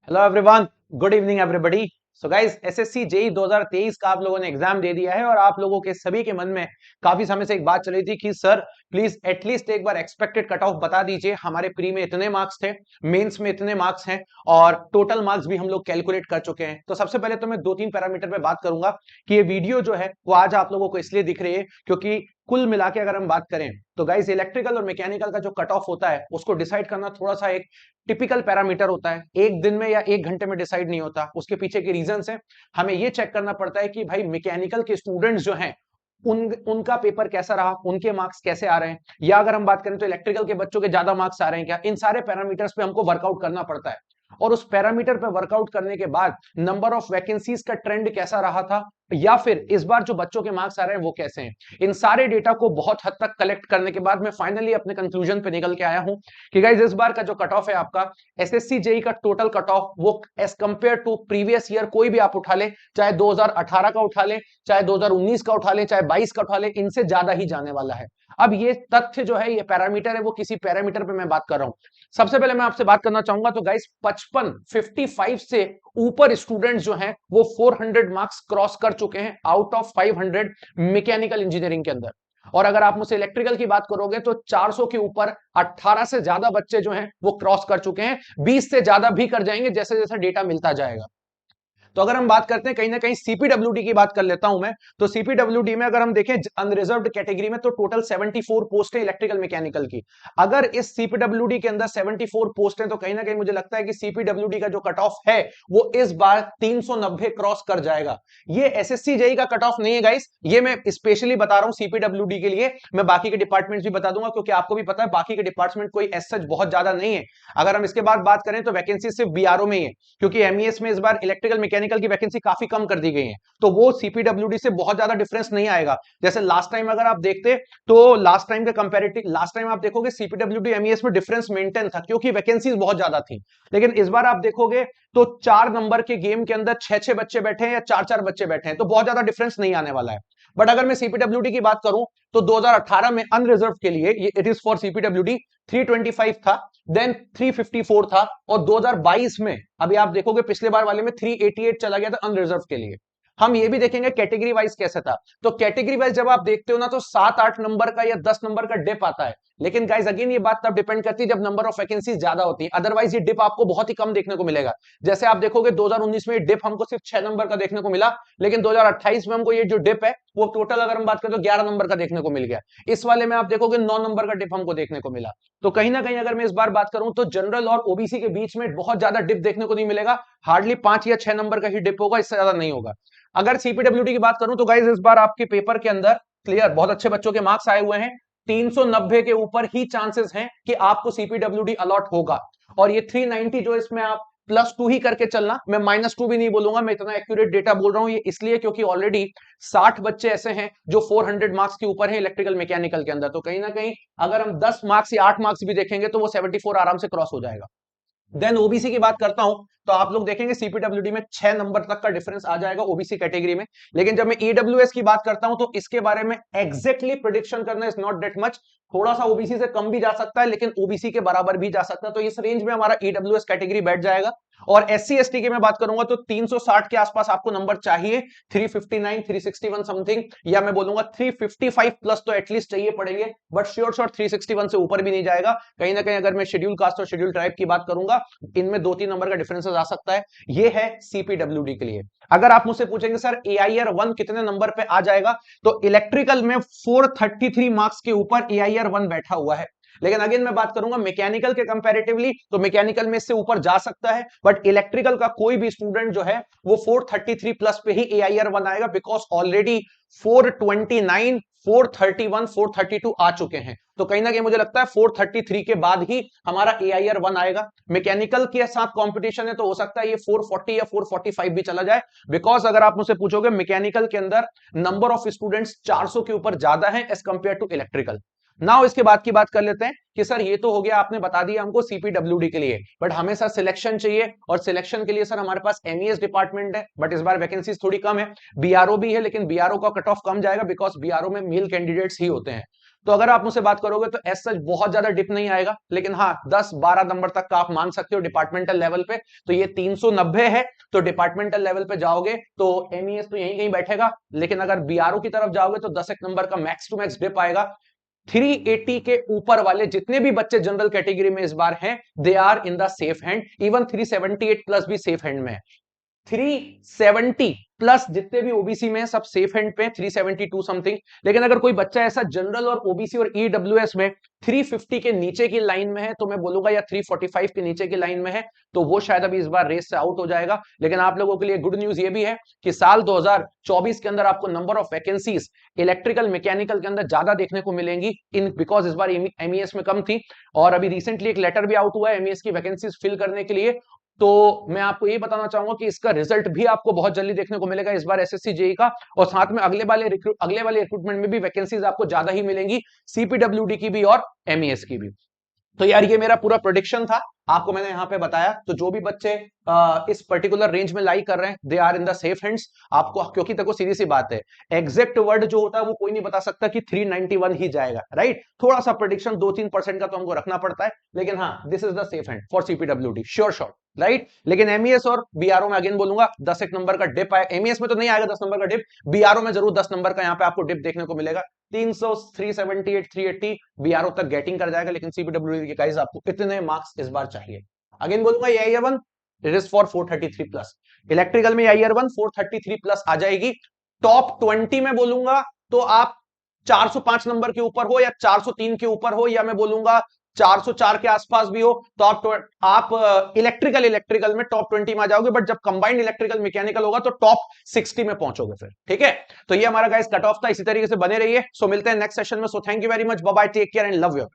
Hello everyone, good evening everybody. So guys, SSC JE 2023 का आप लोगों ने एग्जाम दे दिया है और आप लोगों के सभी के मन में काफी समय से एक बात चल रही थी कि सर प्लीज एटलीस्ट एक बार एक्सपेक्टेड कट ऑफ बता दीजिए। हमारे प्री में इतने मार्क्स थे, मेंस में इतने मार्क्स हैं और टोटल मार्क्स भी हम लोग कैलकुलेट कर चुके हैं। तो सबसे पहले तो मैं दो तीन पैरामीटर पे बात करूंगा कि ये वीडियो जो है वो आज आप लोगों को इसलिए दिख रही है क्योंकि कुल मिला के अगर हम बात करें तो गाइस इलेक्ट्रिकल और मैकेनिकल का जो कट ऑफ होता है उसको डिसाइड करना थोड़ा सा एक टिपिकल पैरामीटर होता है। एक दिन में या एक घंटे में डिसाइड नहीं होता। उसके पीछे के रीजंस हैं। हमें ये चेक करना पड़ता है कि भाई मैकेनिकल के स्टूडेंट्स जो हैं उनका पेपर कैसा रहा, उनके मार्क्स कैसे आ रहे हैं, या अगर हम बात करें तो इलेक्ट्रिकल के बच्चों के ज्यादा मार्क्स आ रहे हैं क्या। इन सारे पैरामीटर्स पे हमको वर्कआउट करना पड़ता है और उस पैरामीटर पे वर्कआउट करने के बाद नंबर ऑफ वैकेंसीज का ट्रेंड कैसा रहा था या फिर इस बार जो बच्चों के मार्क्स आ रहे हैं वो कैसे हैं। इन सारे डेटा को बहुत हद तक कलेक्ट करने के बाद मैं फाइनली अपने कंक्लूजन पे निकल के आया हूं कि गाइस इस बार का जो कट ऑफ है आपका एसएससी जेई का टोटल कट ऑफ वो as compare to previous year कोई भी आप उठा ले, चाहे 2018 का उठा ले, चाहे 2019 का उठा ले, चाहे 22 का उठा ले, इनसे ज्यादा ही जाने वाला है। अब ये तथ्य जो है, ये पैरामीटर है, वो किसी पैरामीटर पे मैं बात कर रहा हूं। सबसे पहले मैं आपसे बात करना चाहूंगा तो गाइस 55 से ऊपर स्टूडेंट्स जो हैं वो 400 मार्क्स क्रॉस कर चुके हैं आउट ऑफ 500 मैकेनिकल इंजीनियरिंग के अंदर। और अगर आप मुझसे इलेक्ट्रिकल की बात करोगे तो 400 के ऊपर 18 से ज्यादा बच्चे जो हैं वो क्रॉस कर चुके हैं, 20 से ज्यादा भी कर जाएंगे जैसे जैसे डेटा मिलता जाएगा। तो अगर हम बात करते हैं कहीं ना कहीं सीपीडब्ल्यूडी की बात कर लेता हूं मैं, तो सीपीडब्ल्यूडी में अगर हम देखें अनरिजर्व्ड कैटेगरी में तो टोटल 74 पोस्ट है इलेक्ट्रिकल मैकेनिकल की। अगर इस सीपीडब्ल्यूडी के अंदर 74 पोस्ट है तो कहीं ना कहीं मुझे लगता है कि सीपीडब्ल्यूडी का जो कट ऑफ है वो इस बार 390 क्रॉस कर जाएगा। ये एसएससी जेई का कट ऑफ नहीं है गाइस, ये मैं स्पेशली बता रहा हूं सीपीडब्ल्यूडी के लिए। मैं बाकी के डिपार्टमेंट्स भी बता दूंगा क्योंकि आपको भी पता है बाकी के डिपार्टमेंट कोई एज सच बहुत ज्यादा नहीं है। अगर हम इसके बाद बात करें तो वैकेंसी सिर्फ बीआरओ में ही है क्योंकि एमईएस में इस बार इलेक्ट्रिकल मैकेनिकल की वैकेंसी काफी कम कर दी गई है, तो वो सीपीडब्ल्यूडी से बहुत ज्यादा डिफरेंस नहीं आएगा। जैसे लास्ट टाइम अगर आप देखते तो लास्ट टाइम के कंपैरेटिव लास्ट टाइम आप देखोगे सीपीडब्ल्यूडी एमईएस में डिफरेंस मेंटेन था क्योंकि वैकेंसीज बहुत ज्यादा थी। लेकिन इस बार आप देखोगे तो 4 नंबर के गेम के अंदर 6-6 बच्चे बैठे हैं या 4-4 बच्चे बैठे हैं, तो बहुत ज्यादा डिफरेंस नहीं आने वाला है। बट अगर मैं सीपीडब्ल्यूडी की बात करूं तो 2018 में अनरिजर्व के लिए इट इज फॉर सीपीडब्ल्यूडी 325 था, देन 354 था, और 2022 में अभी आप देखोगे पिछले बार वाले में 388 चला गया था अनरिजर्व के लिए। हम ये भी देखेंगे कैटेगरी वाइज कैसे था। तो कैटेगरी वाइज जब आप देखते हो ना तो 7-8 नंबर का या 10 नंबर का डिप आता है। लेकिन गाइस अगेन ये बात तब डिपेंड करती है जब नंबर ऑफ वैकेंसीज ज्यादा होती है, अदरवाइज ये डिप आपको बहुत ही कम देखने को मिलेगा। जैसे आप देखोगे 2019 में डिप हमको सिर्फ 6 नंबर का देखने को मिला, लेकिन 2028 में हमको ये जो डिप है वो टोटल अगर हम बात करें तो 11 नंबर का देखने को मिल गया। इस वाले में आप देखोगे 9 नंबर का डिप हमको देखने को मिला। तो कहीं ना कहीं अगर मैं इस बार बात करूं तो जनरल और ओबीसी के बीच में बहुत ज्यादा डिप देखने को नहीं मिलेगा। हार्डली 5 या 6 नंबर का ही डिप होगा, इससे ज्यादा नहीं होगा। अगर सीपीडब्ल्यूडी की बात करूं तो गाइज इस बार आपके पेपर के अंदर क्लियर बहुत अच्छे बच्चों के मार्क्स आए हुए हैं। 390 के ऊपर ही चांसेस हैं कि आपको सीपीडब्ल्यूडी अलॉट होगा। और ये 390 जो इसमें आप +2 ही करके चलना, मैं -2 भी नहीं बोलूंगा, मैं इतना एक्यूरेट डेटा बोल रहा हूं ये इसलिए क्योंकि ऑलरेडी 60 बच्चे ऐसे हैं जो 400 मार्क्स के ऊपर हैं इलेक्ट्रिकल मैकेनिकल के अंदर। तो कहीं ना कहीं अगर हम 10 मार्क्स या 8 मार्क्स भी देखेंगे तो वो 74 आराम से क्रॉस हो जाएगा। देन ओबीसी की बात करता हूं तो आप लोग देखेंगे सीपीडब्ल्यूडी में 6 नंबर तक का डिफरेंस आ जाएगा ओबीसी कैटेगरी में। लेकिन जब मैं ईडब्ल्यूएस की बात करता हूं तो इसके बारे में एग्जैक्टली प्रिडिक्शन करना इज नॉट दैट मच। थोड़ा सा ओबीसी से कम भी जा सकता है लेकिन ओबीसी के बराबर भी जा सकता है, तो इस रेंज में हमारा ईडब्ल्यूएस कैटेगरी बैठ जाएगा। और एससी एसटी की मैं बात करूंगा तो 360 के आसपास आपको नंबर चाहिए, 359 361 समथिंग, या मैं बोलूंगा 355 प्लस तो एटलीस्ट चाहिए पड़ेंगे। बट श्योर श्योर 361 से ऊपर भी नहीं जाएगा। कहीं ना कहीं अगर मैं शेड्यूल कास्ट और शेड्यूल ट्राइब की बात करूंगा इनमें 2-3 नंबर का डिफरेंसेस आ सकता है। ये है सीपीडब्ल्यूडी के लिए। अगर आप मुझसे पूछेंगे सर एआईआर 1 कितने नंबर पे आ जाएगा, तो इलेक्ट्रिकल में 433 मार्क्स के ऊपर एआईआर 1 बैठा हुआ है। लेकिन अगेन मैं बात करूंगा मैकेनिकल के कंपैरेटिवली तो मैकेनिकल में इससे ऊपर जा सकता है, बट इलेक्ट्रिकल का कोई भी स्टूडेंट जो है वो 433 प्लस पे ही एआईआर 1 आएगा, बिकॉज ऑलरेडी 429 431 432 आ चुके हैं। तो कहीं ना कहीं मुझे लगता है 433 के बाद ही हमारा एआईआर 1 आएगा। मैकेनिकल के साथ कंपटीशन है तो हो सकता है ये 440 या 445 भी चला जाए, बिकॉज अगर आप मुझसे पूछोगे मैकेनिकल के अंदर नंबर ऑफ स्टूडेंट्स 400 के ऊपर ज्यादा है as compare to electrical. Now इसके बाद की बात कर लेते हैं कि सर ये तो हो गया, आपने बता दिया हमको सीपीडब्ल्यूडी के लिए, बट हमें सर सिलेक्शन चाहिए और सिलेक्शन के लिए सर हमारे पास एमईएस डिपार्टमेंट है, बट इस बार वैकेंसीज थोड़ी कम है। बीआरओ भी है लेकिन बीआरओ का कट ऑफ कम जाएगा बिकॉज बीआरओ में मेल कैंडिडेट्स ही होते हैं। तो अगर आप मुझसे बात करोगे तो एस सच बहुत ज्यादा डिप नहीं आएगा, लेकिन हाँ 10-12 नंबर तक का आप मान सकते हो डिपार्टमेंटल लेवल पे। तो ये 390 है, तो डिपार्टमेंटल लेवल पे जाओगे तो एमईएस तो यहीं कहीं बैठेगा, लेकिन अगर बीआरओ की तरफ जाओगे तो 10 एक नंबर का मैक्स टू मैक्स डिप आएगा। 380 के ऊपर वाले जितने भी बच्चे जनरल कैटेगरी में इस बार हैं, they are in the safe hand. Even 378 plus भी सेफ हैंड में है। 370 प्लस जितने भी ओबीसी में सब सेफ हैंड पे, 372 समथिंग। लेकिन अगर कोई बच्चा ऐसा जनरल और ओबीसी और ईडब्ल्यूएस में 350 के नीचे की लाइन में है, तो मैं बोलूंगा या 345 के नीचे की लाइन में है, तो वो शायद अभी इस बार रेस से आउट हो जाएगा। लेकिन आप लोगों के लिए गुड न्यूज ये भी है कि साल 2024 के अंदर आपको number of vacancies electrical mechanical के अंदर ज्यादा देखने को मिलेंगी, इन बिकॉज इस बार एमईएस में कम थी। और अभी रिसेंटली एक लेटर भी आउट हुआ है एमईएस की वैकेंसीज फिल करने के लिए। तो मैं आपको ये बताना चाहूंगा कि इसका रिजल्ट भी आपको बहुत जल्दी देखने को मिलेगा इस बार एसएससी जेई का। और साथ में अगले वाले रिक्रूटमेंट में भी वैकेंसीज आपको ज्यादा ही मिलेंगी, सीपीडब्ल्यूडी की भी और एमईएस की भी। तो यार ये मेरा पूरा प्रोडिक्शन था, आपको मैंने यहां पे बताया। तो जो भी बच्चे इस पर्टिकुलर रेंज में लाइक कर रहे हैं, they are in the safe hands. आपको क्योंकि देखो सीधी सी बात है, एग्जैक्ट वर्ड जो होता है वो कोई नहीं बता सकता कि 391 ही जाएगा, राइट। थोड़ा सा प्रोडिक्शन 2-3% का तो हमको रखना पड़ता है, लेकिन हाँ this is the safe hand for CPWD, sure sure, right. लेकिन एमईएस और बीआरओ में अगेन बोलूंगा 10 एक नंबर का डिप आए। एमईएस में तो नहीं आएगा 10 नंबर का डिप, बीआरओ में जरूर 10 नंबर का यहाँ पे आपको डिप देखने को मिलेगा। 300, 378, 380 बीआरओ तक गेटिंग कर जाएगा, लेकिन सीपीडब्ल्यूडी के गाइस आपको इतने मार्क्स इस बार चाहिए। अगेन बोलूंगा ये year 1 it is for 433 plus. Electrical में ईयर 1 433 प्लस आ जाएगी। टॉप 20 में बोलूंगा तो आप 405 नंबर के ऊपर हो या 403 के ऊपर हो, या मैं बोलूंगा 404 के आसपास भी हो, तो आप इलेक्ट्रिकल में टॉप 20 में आ जाओगे। बट जब कंबाइंड इलेक्ट्रिकल मैकेनिकल होगा तो टॉप 60 में पहुंचोगे फिर, ठीक है। तो ये हमारा गाइस कट ऑफ था, इसी तरीके से बने रहिए। सो मिलते हैं नेक्स्ट सेशन में। So thank you very much, bye bye, take care and love you.